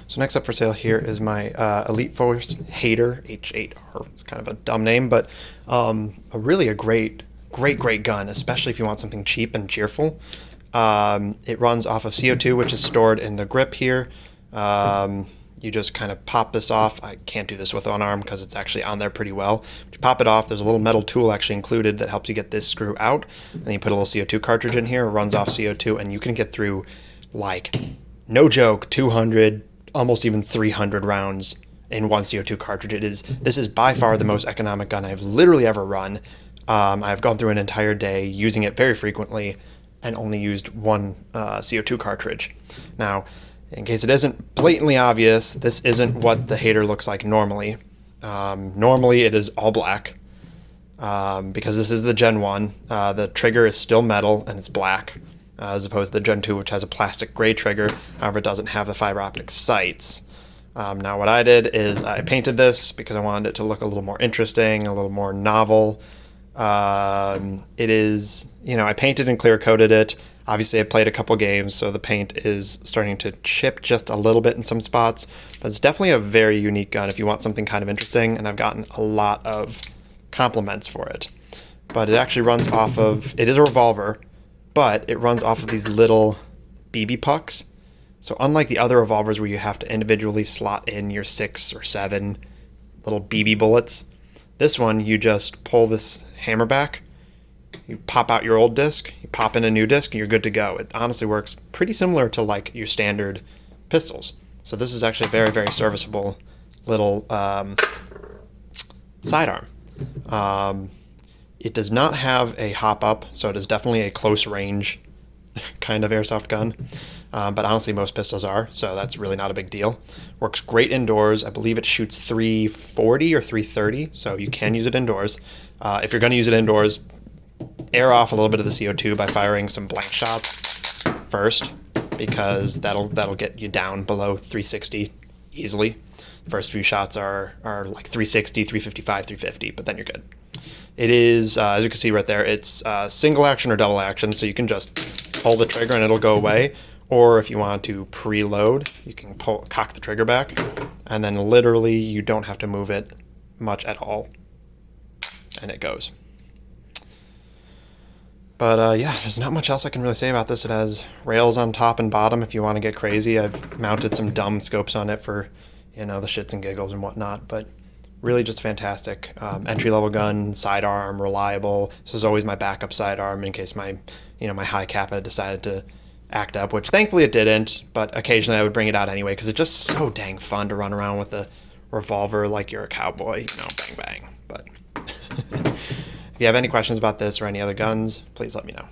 So next up for sale here is my Elite Force H8R. H8R. It's kind of a dumb name, but a great gun, especially if you want something cheap and cheerful. It runs off of CO2, which is stored in the grip here. You just kind of pop this off. I can't do this with one arm because it's actually on there pretty well. You pop it off, there's a little metal tool actually included that helps you get this screw out. And then you put a little CO2 cartridge in here, it runs off CO2, and you can get through, like, no joke, 200, almost even 300 rounds in one CO2 cartridge. This is by far the most economic gun I've literally ever run. I've gone through an entire day using it very frequently and only used one CO2 cartridge. Now, in case it isn't blatantly obvious, this isn't what the H8R looks like normally. Normally it is all black because this is the Gen 1. The trigger is still metal and it's black as opposed to the Gen 2, which has a plastic gray trigger. However, it doesn't have the fiber optic sights. Now what I did is I painted this because I wanted it to look a little more interesting, a little more novel. It is, I painted and clear coated it. Obviously, I played a couple games, so the paint is starting to chip just a little bit in some spots. But it's definitely a very unique gun if you want something kind of interesting, and I've gotten a lot of compliments for it. But it actually runs off of, it is a revolver, but it runs off of these little BB pucks. So unlike the other revolvers where you have to individually slot in your 6 or 7 little BB bullets, this one, you just pull this hammer back, you pop out your old disc, you pop in a new disc, and you're good to go. It honestly works pretty similar to like your standard pistols. So this is actually a very, very serviceable little sidearm. It does not have a hop up, so it is definitely a close range kind of airsoft gun. But honestly, most pistols are, so that's really not a big deal. Works great indoors. I believe it shoots 340 or 330, so you can use it indoors. If you're going to use it indoors, air off a little bit of the CO2 by firing some blank shots first, because that'll get you down below 360 easily. First few shots are like 360, 355, 350, but then you're good. It is, as you can see right there, it's single action or double action, so you can just pull the trigger and it'll go away. Or if you want to preload, you can cock the trigger back, and then literally you don't have to move it much at all, and it goes. But yeah, there's not much else I can really say about this. It has rails on top and bottom if you want to get crazy. I've mounted some dumb scopes on it for, the shits and giggles and whatnot, but really just fantastic. Entry-level gun, sidearm, reliable. This is always my backup sidearm in case my high cap had decided to act up, which thankfully it didn't, but occasionally I would bring it out anyway because it's just so dang fun to run around with a revolver like you're a cowboy, bang bang. But if you have any questions about this or any other guns, please let me know.